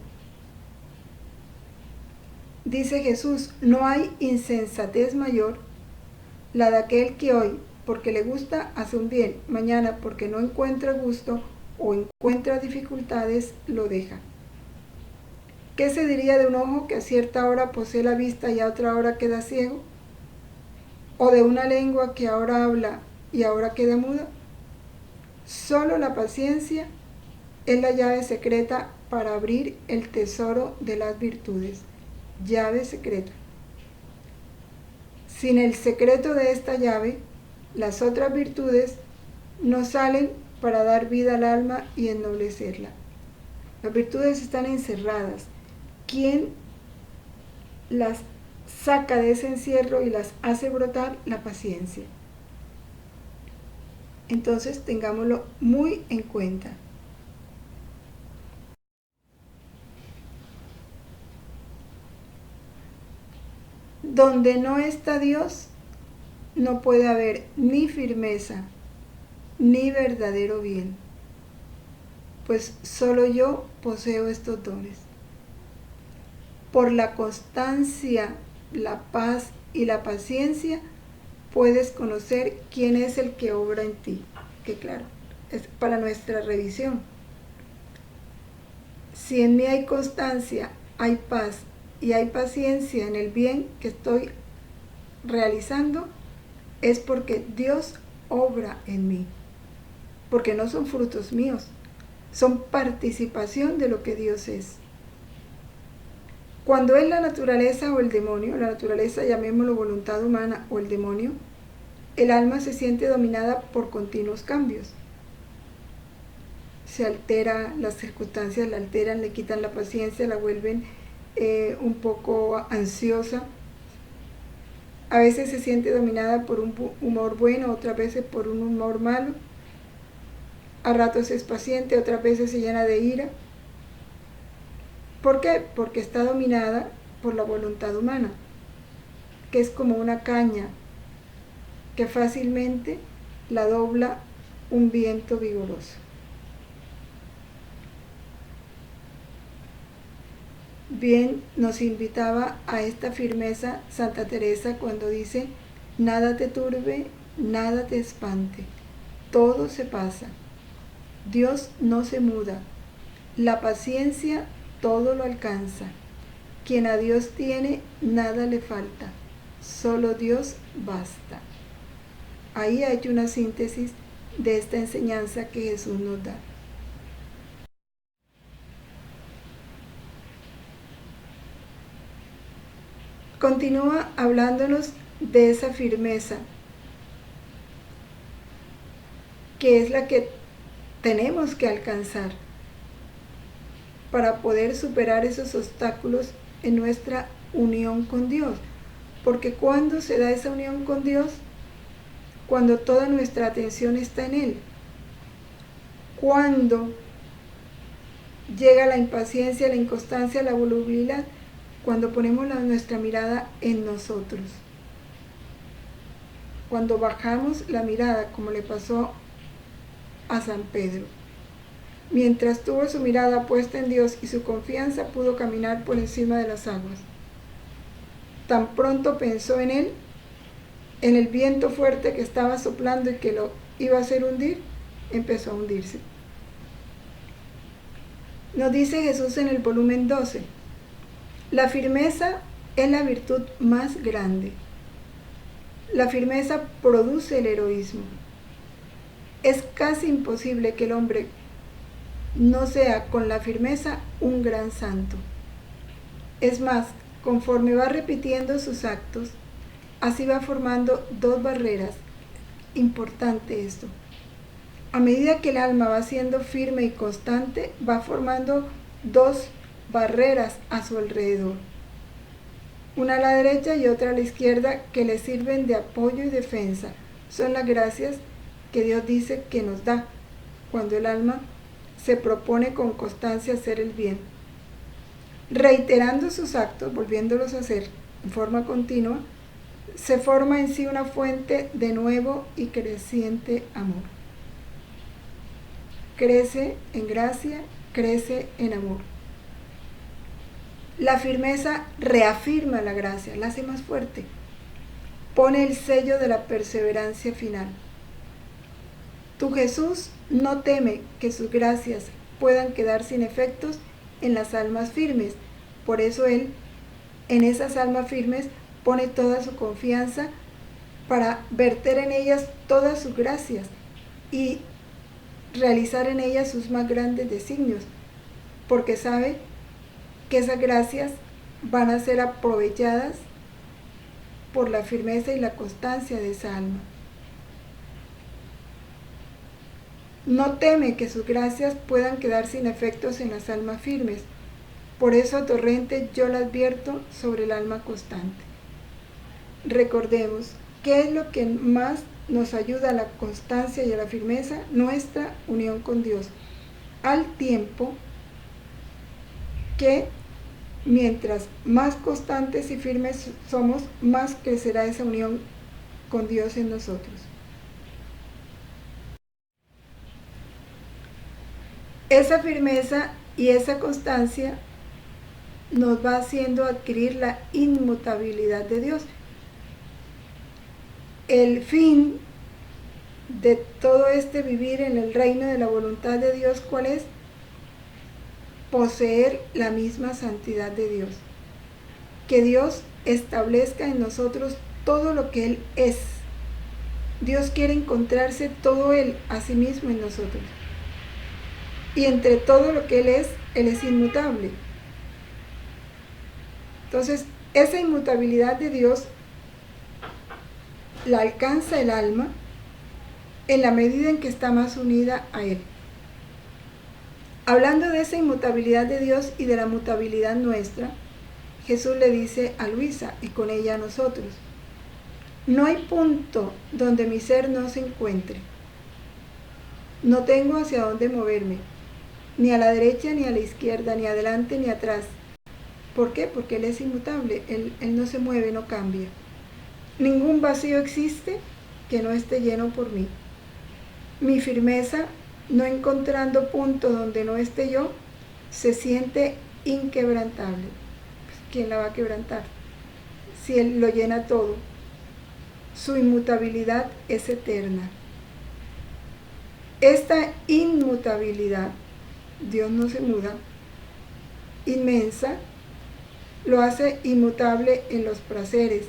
Dice Jesús, no hay insensatez mayor la de aquel que hoy, porque le gusta, hace un bien, mañana, porque no encuentra gusto o encuentra dificultades, lo deja. ¿Qué se diría de un ojo que a cierta hora posee la vista y a otra hora queda ciego? ¿O de una lengua que ahora habla y ahora queda muda? Solo la paciencia es la llave secreta para abrir el tesoro de las virtudes. Llave secreta. Sin el secreto de esta llave, las otras virtudes no salen para dar vida al alma y ennoblecerla. Las virtudes están encerradas. ¿Quién las saca de ese encierro y las hace brotar? La paciencia. Entonces tengámoslo muy en cuenta. Donde no está Dios, no puede haber ni firmeza, ni verdadero bien, pues solo yo poseo estos dones. Por la constancia, la paz y la paciencia, puedes conocer quién es el que obra en ti. Que claro, es para nuestra revisión. Si en mí hay constancia, hay paz y hay paciencia en el bien que estoy realizando, es porque Dios obra en mí, porque no son frutos míos, son participación de lo que Dios es. Cuando es la naturaleza o el demonio, la naturaleza llamémoslo voluntad humana o el demonio, el alma se siente dominada por continuos cambios. Se altera, las circunstancias la alteran, le quitan la paciencia, la vuelven un poco ansiosa. A veces se siente dominada por un humor bueno, otras veces por un humor malo. A ratos es paciente, otras veces se llena de ira. ¿Por qué? Porque está dominada por la voluntad humana, que es como una caña que fácilmente la dobla un viento vigoroso. Bien nos invitaba a esta firmeza Santa Teresa cuando dice: nada te turbe, nada te espante, todo se pasa, Dios no se muda, la paciencia todo lo alcanza, quien a Dios tiene nada le falta, solo Dios basta. Ahí hay una síntesis de esta enseñanza que Jesús nos da. Continúa hablándonos de esa firmeza, que es la que tenemos que alcanzar para poder superar esos obstáculos en nuestra unión con Dios. Porque cuando se da esa unión con Dios, cuando toda nuestra atención está en Él, cuando llega la impaciencia, la inconstancia, la volubilidad, cuando ponemos nuestra mirada en nosotros, cuando bajamos la mirada, como le pasó a San Pedro. Mientras tuvo su mirada puesta en Dios y su confianza, pudo caminar por encima de las aguas. Tan pronto pensó en Él, en el viento fuerte que estaba soplando y que lo iba a hacer hundir, empezó a hundirse. Nos dice Jesús en el volumen 12, la firmeza es la virtud más grande. La firmeza produce el heroísmo. Es casi imposible que el hombre no sea con la firmeza un gran santo. Es más, conforme va repitiendo sus actos, así va formando dos barreras. Importante esto. A medida que el alma va siendo firme y constante, va formando dos barreras a su alrededor. Una a la derecha y otra a la izquierda, que le sirven de apoyo y defensa. Son las gracias que Dios dice que nos da cuando el alma se propone con constancia hacer el bien. Reiterando sus actos, volviéndolos a hacer en forma continua, se forma en sí una fuente de nuevo y creciente amor. Crece en gracia, crece en amor. La firmeza reafirma la gracia, la hace más fuerte. Pone el sello de la perseverancia final. Tu Jesús no teme que sus gracias puedan quedar sin efectos en las almas firmes. Por eso Él, en esas almas firmes, pone toda su confianza para verter en ellas todas sus gracias y realizar en ellas sus más grandes designios, porque sabe que esas gracias van a ser aprovechadas por la firmeza y la constancia de esa alma. No teme que sus gracias puedan quedar sin efectos en las almas firmes. Por eso a torrente yo la advierto sobre el alma constante. Recordemos, ¿qué es lo que más nos ayuda a la constancia y a la firmeza? Nuestra unión con Dios. Al tiempo que mientras más constantes y firmes somos, más crecerá esa unión con Dios en nosotros. Esa firmeza y esa constancia nos va haciendo adquirir la inmutabilidad de Dios. El fin de todo este vivir en el reino de la voluntad de Dios, ¿cuál es? Poseer la misma santidad de Dios. Que Dios establezca en nosotros todo lo que Él es. Dios quiere encontrarse todo Él a sí mismo en nosotros. Y entre todo lo que Él es inmutable. Entonces, esa inmutabilidad de Dios la alcanza el alma en la medida en que está más unida a Él. Hablando de esa inmutabilidad de Dios y de la mutabilidad nuestra, Jesús le dice a Luisa y con ella a nosotros: no hay punto donde mi ser no se encuentre. No tengo hacia dónde moverme, ni a la derecha ni a la izquierda, ni adelante ni atrás. ¿Por qué? Porque Él es inmutable, Él no se mueve, no cambia. Ningún vacío existe que no esté lleno por mí. Mi firmeza, no encontrando punto donde no esté yo, se siente inquebrantable. Pues, ¿quién la va a quebrantar? Si Él lo llena todo. Su inmutabilidad es eterna. Esta inmutabilidad, Dios no se muda, inmensa, lo hace inmutable en los placeres.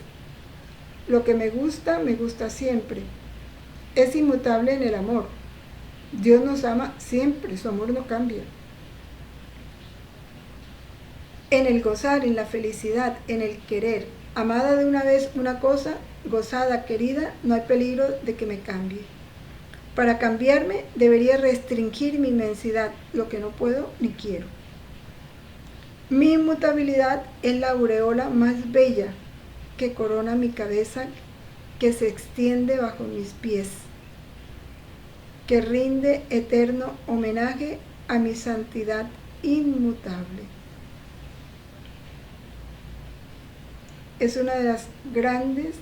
Lo que me gusta siempre. Es inmutable en el amor. Dios nos ama siempre, su amor no cambia. En el gozar, en la felicidad, en el querer, amada de una vez una cosa, gozada, querida, no hay peligro de que me cambie. Para cambiarme debería restringir mi inmensidad, lo que no puedo ni quiero. Mi inmutabilidad es la aureola más bella que corona mi cabeza, que se extiende bajo mis pies, que rinde eterno homenaje a mi santidad inmutable. Es una de las grandes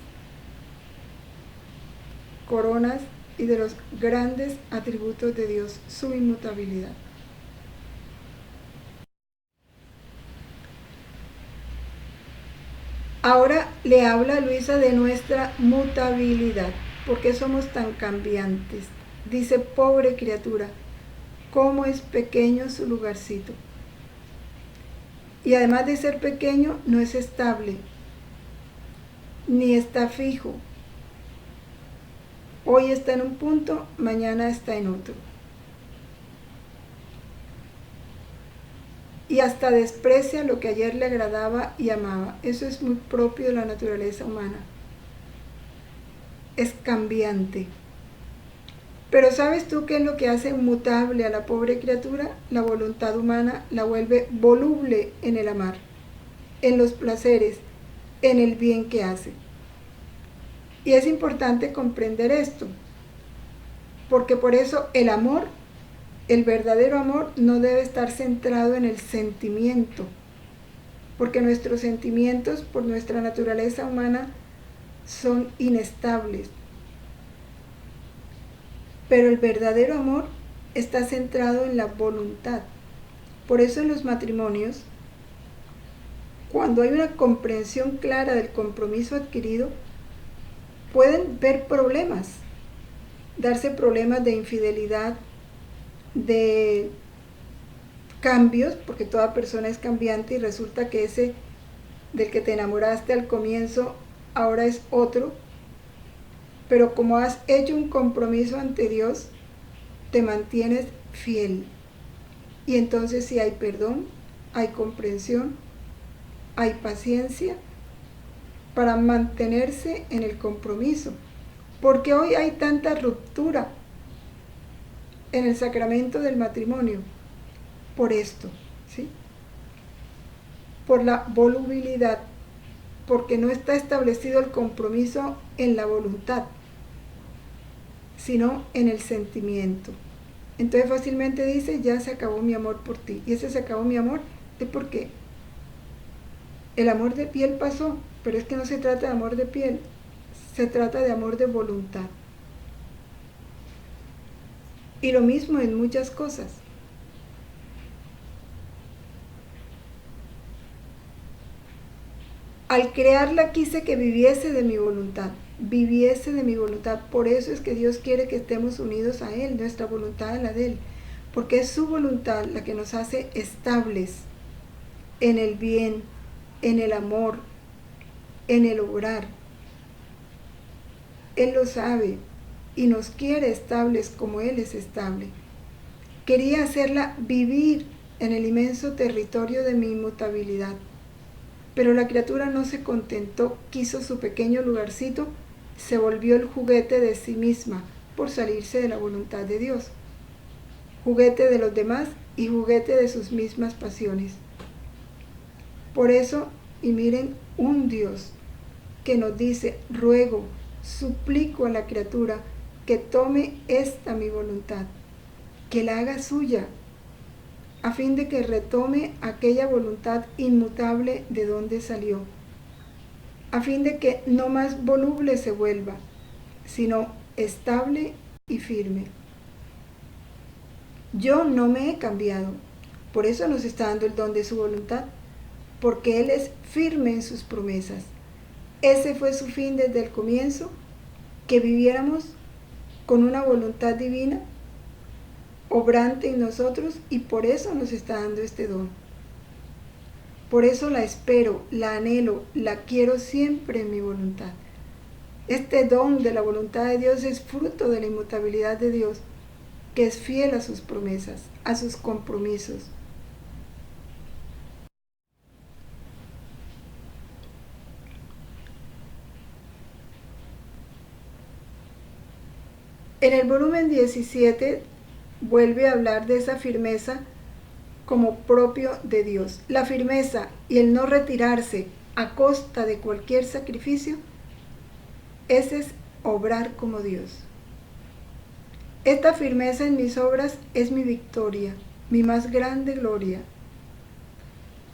coronas y de los grandes atributos de Dios, su inmutabilidad. Ahora le habla a Luisa de nuestra mutabilidad. ¿Por qué somos tan cambiantes? Dice: pobre criatura, cómo es pequeño su lugarcito. Y además de ser pequeño, no es estable, ni está fijo. Hoy está en un punto, mañana está en otro. Y hasta desprecia lo que ayer le agradaba y amaba. Eso es muy propio de la naturaleza humana. Es cambiante. Pero ¿sabes tú qué es lo que hace mutable a la pobre criatura? La voluntad humana la vuelve voluble en el amar, en los placeres, en el bien que hace. Y es importante comprender esto, porque por eso el amor, el verdadero amor, no debe estar centrado en el sentimiento, porque nuestros sentimientos, por nuestra naturaleza humana, son inestables. Pero el verdadero amor está centrado en la voluntad. Por eso en los matrimonios, cuando hay una comprensión clara del compromiso adquirido, pueden ver problemas, darse problemas de infidelidad, de cambios, porque toda persona es cambiante y resulta que ese del que te enamoraste al comienzo ahora es otro, pero como has hecho un compromiso ante Dios, te mantienes fiel. Y entonces sí hay perdón, hay comprensión, hay paciencia para mantenerse en el compromiso. Porque hoy hay tanta ruptura en el sacramento del matrimonio por esto, ¿sí? Por la volubilidad, porque no está establecido el compromiso en la voluntad, sino en el sentimiento. Entonces fácilmente dice: ya se acabó mi amor por ti. Y ese se acabó mi amor es porque el amor de piel pasó, pero es que no se trata de amor de piel, se trata de amor de voluntad. Y lo mismo en muchas cosas. Al crearla quise que viviese de mi voluntad. viviese de mi voluntad. Por eso es que Dios quiere que estemos unidos a Él, nuestra voluntad a la de Él, porque es su voluntad la que nos hace estables en el bien, en el amor, en el obrar. Él lo sabe y nos quiere estables como Él es estable. Quería hacerla vivir en el inmenso territorio de mi inmutabilidad. Pero la criatura no se contentó, quiso su pequeño lugarcito, se volvió el juguete de sí misma por salirse de la voluntad de Dios. Juguete de los demás y juguete de sus mismas pasiones. Por eso, y miren, un Dios que nos dice, ruego, suplico a la criatura que tome esta mi voluntad, que la haga suya, a fin de que retome aquella voluntad inmutable de donde salió, a fin de que no más voluble se vuelva, sino estable y firme. Yo no me he cambiado, por eso nos está dando el don de su voluntad, porque Él es firme en sus promesas. Ese fue su fin desde el comienzo, que viviéramos con una voluntad divina obrante en nosotros, y por eso nos está dando este don. Por eso la espero, la anhelo, la quiero siempre en mi voluntad. Este don de la voluntad de Dios es fruto de la inmutabilidad de Dios, que es fiel a sus promesas, a sus compromisos. En el volumen 17 vuelve a hablar de esa firmeza como propio de Dios. La firmeza y el no retirarse a costa de cualquier sacrificio, ese es obrar como Dios. Esta firmeza en mis obras es mi victoria, mi más grande gloria,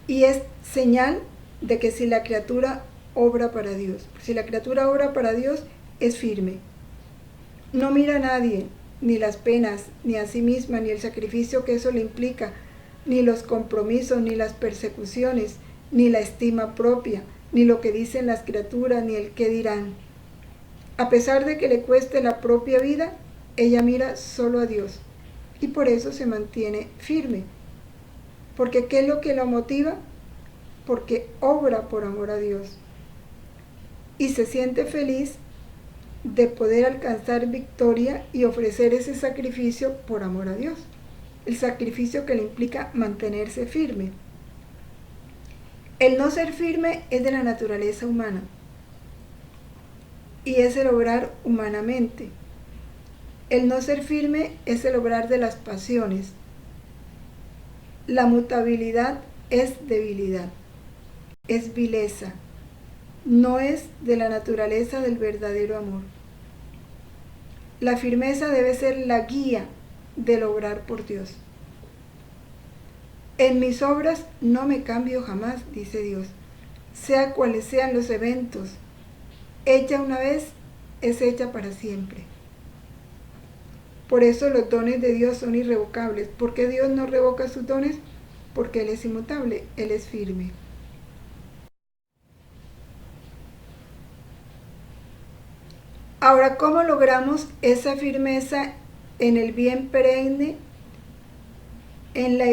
y es señal de que si la criatura obra para Dios, si la criatura obra para Dios, es firme. No mira a nadie, ni las penas, ni a sí misma, ni el sacrificio que eso le implica, ni los compromisos, ni las persecuciones, ni la estima propia, ni lo que dicen las criaturas, ni el qué dirán. A pesar de que le cueste la propia vida, ella mira solo a Dios, y por eso se mantiene firme. Porque ¿qué es lo que la motiva? Porque obra por amor a Dios. Y se siente feliz de poder alcanzar victoria y ofrecer ese sacrificio por amor a Dios. El sacrificio que le implica mantenerse firme. El no ser firme es de la naturaleza humana y es el obrar humanamente. El no ser firme es el obrar de las pasiones. La mutabilidad es debilidad, es vileza, no es de la naturaleza del verdadero amor. La firmeza debe ser la guía del obrar por Dios. En mis obras no me cambio jamás, dice Dios, sea cuales sean los eventos. Hecha una vez, es hecha para siempre. Por eso los dones de Dios son irrevocables. ¿Por qué Dios no revoca sus dones? Porque Él es inmutable, Él es firme. Ahora, ¿cómo logramos esa firmeza en el bien perenne, en la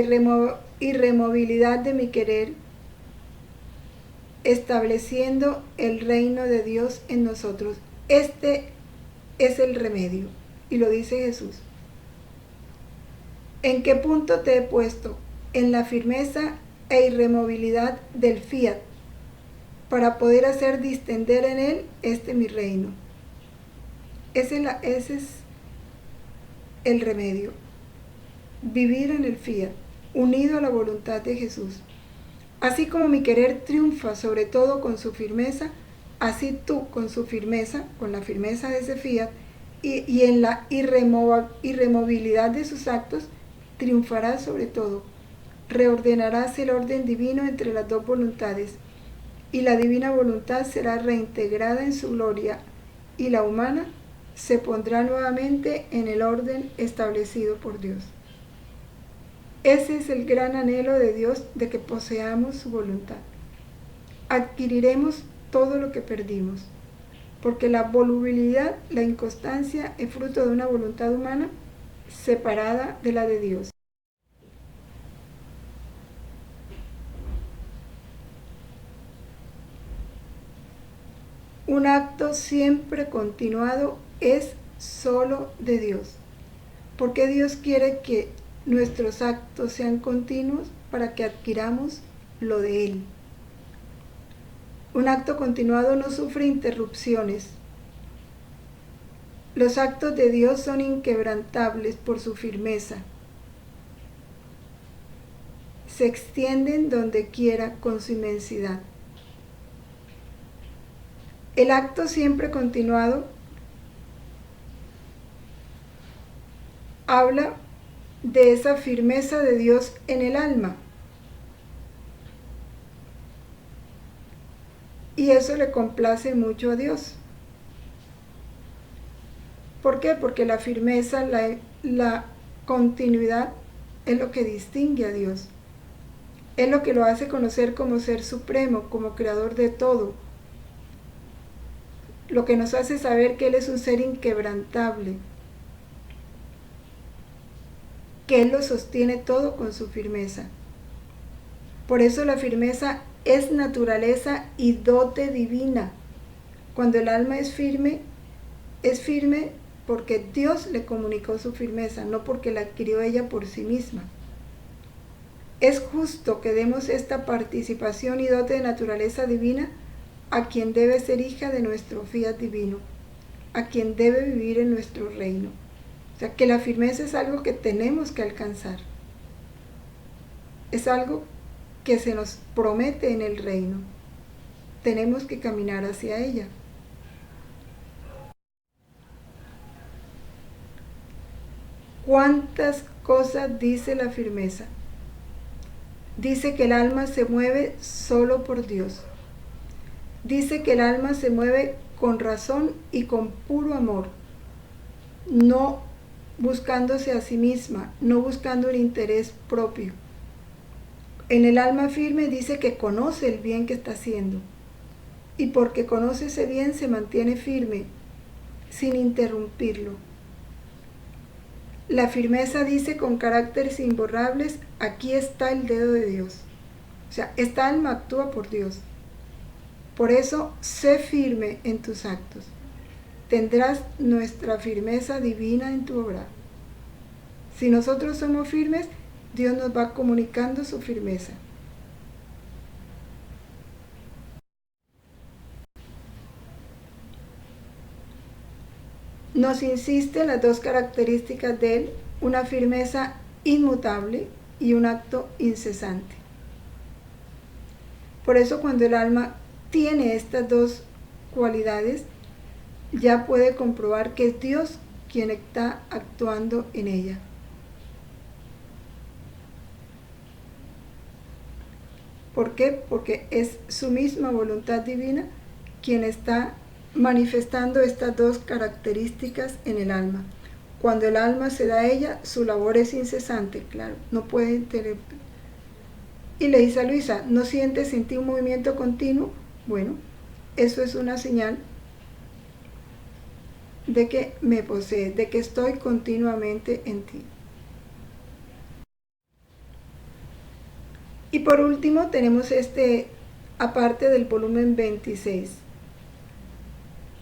irremovilidad de mi querer, estableciendo el reino de Dios en nosotros? Este es el remedio, y lo dice Jesús. ¿En qué punto te he puesto? En la firmeza e irremovilidad del fiat, para poder hacer distender en él mi reino. Ese es el remedio. Vivir en el fiat, unido a la voluntad de Jesús. Así como mi querer triunfa sobre todo con su firmeza, así tú con su firmeza, con la firmeza de ese fiat, y en la irremovilidad de sus actos, triunfarás sobre todo. Reordenarás el orden divino entre las dos voluntades, y la divina voluntad será reintegrada en su gloria, y la humana se pondrá nuevamente en el orden establecido por Dios. Ese es el gran anhelo de Dios, de que poseamos su voluntad. Adquiriremos todo lo que perdimos, porque la volubilidad, la inconstancia, es fruto de una voluntad humana separada de la de Dios. Un acto siempre continuado es solo de Dios. Porque Dios quiere que nuestros actos sean continuos para que adquiramos lo de Él. Un acto continuado no sufre interrupciones. Los actos de Dios son inquebrantables por su firmeza. Se extienden donde quiera con su inmensidad. El acto siempre continuado habla de esa firmeza de Dios en el alma. Y eso le complace mucho a Dios. ¿Por qué? Porque la firmeza, la continuidad es lo que distingue a Dios. Es lo que lo hace conocer como ser supremo, como creador de todo. Lo que nos hace saber que Él es un ser inquebrantable, que Él lo sostiene todo con su firmeza. Por eso la firmeza es naturaleza y dote divina. Cuando el alma es firme porque Dios le comunicó su firmeza, no porque la adquirió ella por sí misma. Es justo que demos esta participación y dote de naturaleza divina a quien debe ser hija de nuestro fiat divino, a quien debe vivir en nuestro reino. O sea, que la firmeza es algo que tenemos que alcanzar. Es algo que se nos promete en el reino. Tenemos que caminar hacia ella. ¿Cuántas cosas dice la firmeza? Dice que el alma se mueve solo por Dios. Dice que el alma se mueve con razón y con puro amor, no buscándose a sí misma, no buscando el interés propio. En el alma firme dice que conoce el bien que está haciendo, y porque conoce ese bien se mantiene firme, sin interrumpirlo. La firmeza dice con caracteres imborrables: aquí está el dedo de Dios. O sea, esta alma actúa por Dios. Por eso, sé firme en tus actos. Tendrás nuestra firmeza divina en tu obra. Si nosotros somos firmes, Dios nos va comunicando su firmeza. Nos insiste en las dos características de Él: una firmeza inmutable y un acto incesante. Por eso, cuando el alma tiene estas dos cualidades, ya puede comprobar que es Dios quien está actuando en ella. ¿Por qué? Porque es su misma voluntad divina quien está manifestando estas dos características en el alma. Cuando el alma se da a ella, su labor es incesante, claro, no puede tener. Y le dice a Luisa: ¿no sientes en ti un movimiento continuo? Bueno, eso es una señal de que me posees, de que estoy continuamente en ti. Y por último tenemos aparte del volumen 26,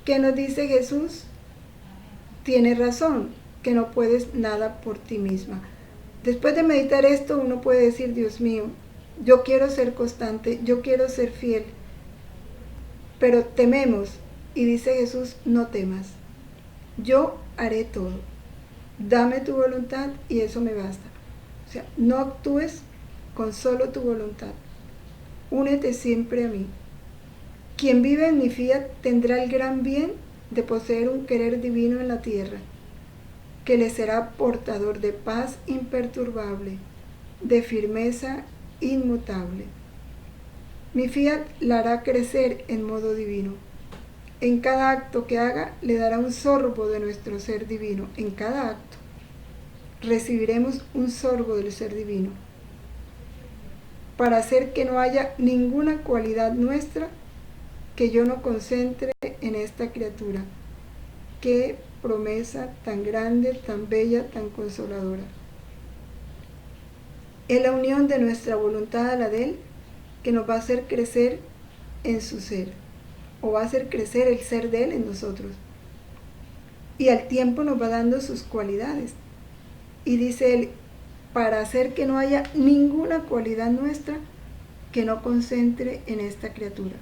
que nos dice Jesús: tienes razón, que no puedes nada por ti misma. Después de meditar esto, uno puede decir: Dios mío, yo quiero ser constante, yo quiero ser fiel, pero tememos. Y dice Jesús: no temas, yo haré todo, dame tu voluntad y eso me basta. O sea, no actúes con solo tu voluntad, únete siempre a mí. Quien vive en mi fiat tendrá el gran bien de poseer un querer divino en la tierra, que le será portador de paz imperturbable, de firmeza inmutable. Mi fiat la hará crecer en modo divino. En cada acto que haga le dará un sorbo de nuestro ser divino. En cada acto recibiremos un sorbo del ser divino, para hacer que no haya ninguna cualidad nuestra que yo no concentre en esta criatura. Qué promesa tan grande, tan bella, tan consoladora. Es la unión de nuestra voluntad a la de Él que nos va a hacer crecer en su ser, o va a hacer crecer el ser de Él en nosotros. Y al tiempo nos va dando sus cualidades. Y dice Él, para hacer que no haya ninguna cualidad nuestra que no concentre en esta criatura,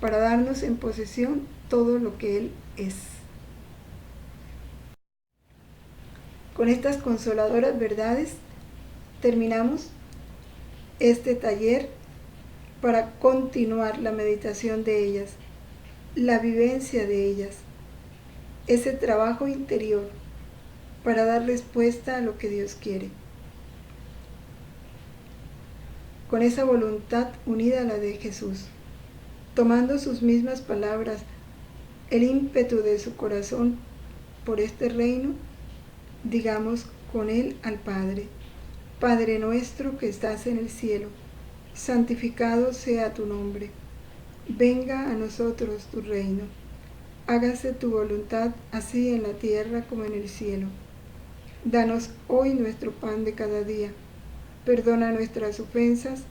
para darnos en posesión todo lo que Él es. Con estas consoladoras verdades terminamos este taller para continuar la meditación de ellas, la vivencia de ellas, ese trabajo interior para dar respuesta a lo que Dios quiere. Con esa voluntad unida a la de Jesús, tomando sus mismas palabras, el ímpetu de su corazón por este reino, digamos con Él al Padre: Padre nuestro que estás en el cielo, santificado sea tu nombre. Venga a nosotros tu reino. Hágase tu voluntad así en la tierra como en el cielo. Danos hoy nuestro pan de cada día. Perdona nuestras ofensas,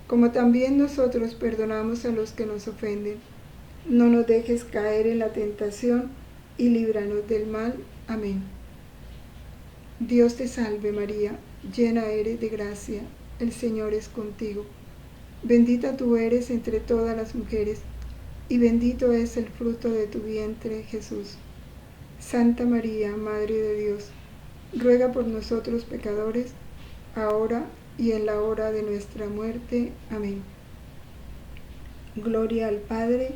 como también nosotros perdonamos a los que nos ofenden. No nos dejes caer en la tentación y líbranos del mal. Amén. Dios te salve María, llena eres de gracia, el Señor es contigo. Bendita tú eres entre todas las mujeres, y bendito es el fruto de tu vientre, Jesús. Santa María, Madre de Dios, ruega por nosotros pecadores, ahora y en la hora de nuestra muerte. Amén. Gloria al Padre,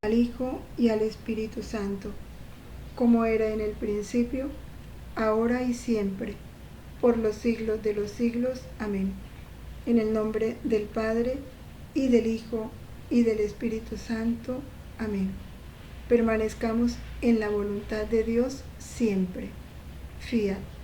al Hijo y al Espíritu Santo, como era en el principio, ahora y siempre, por los siglos de los siglos. Amén. En el nombre del Padre, y del Hijo, y del Espíritu Santo. Amén. Permanezcamos en la voluntad de Dios siempre. Fiat.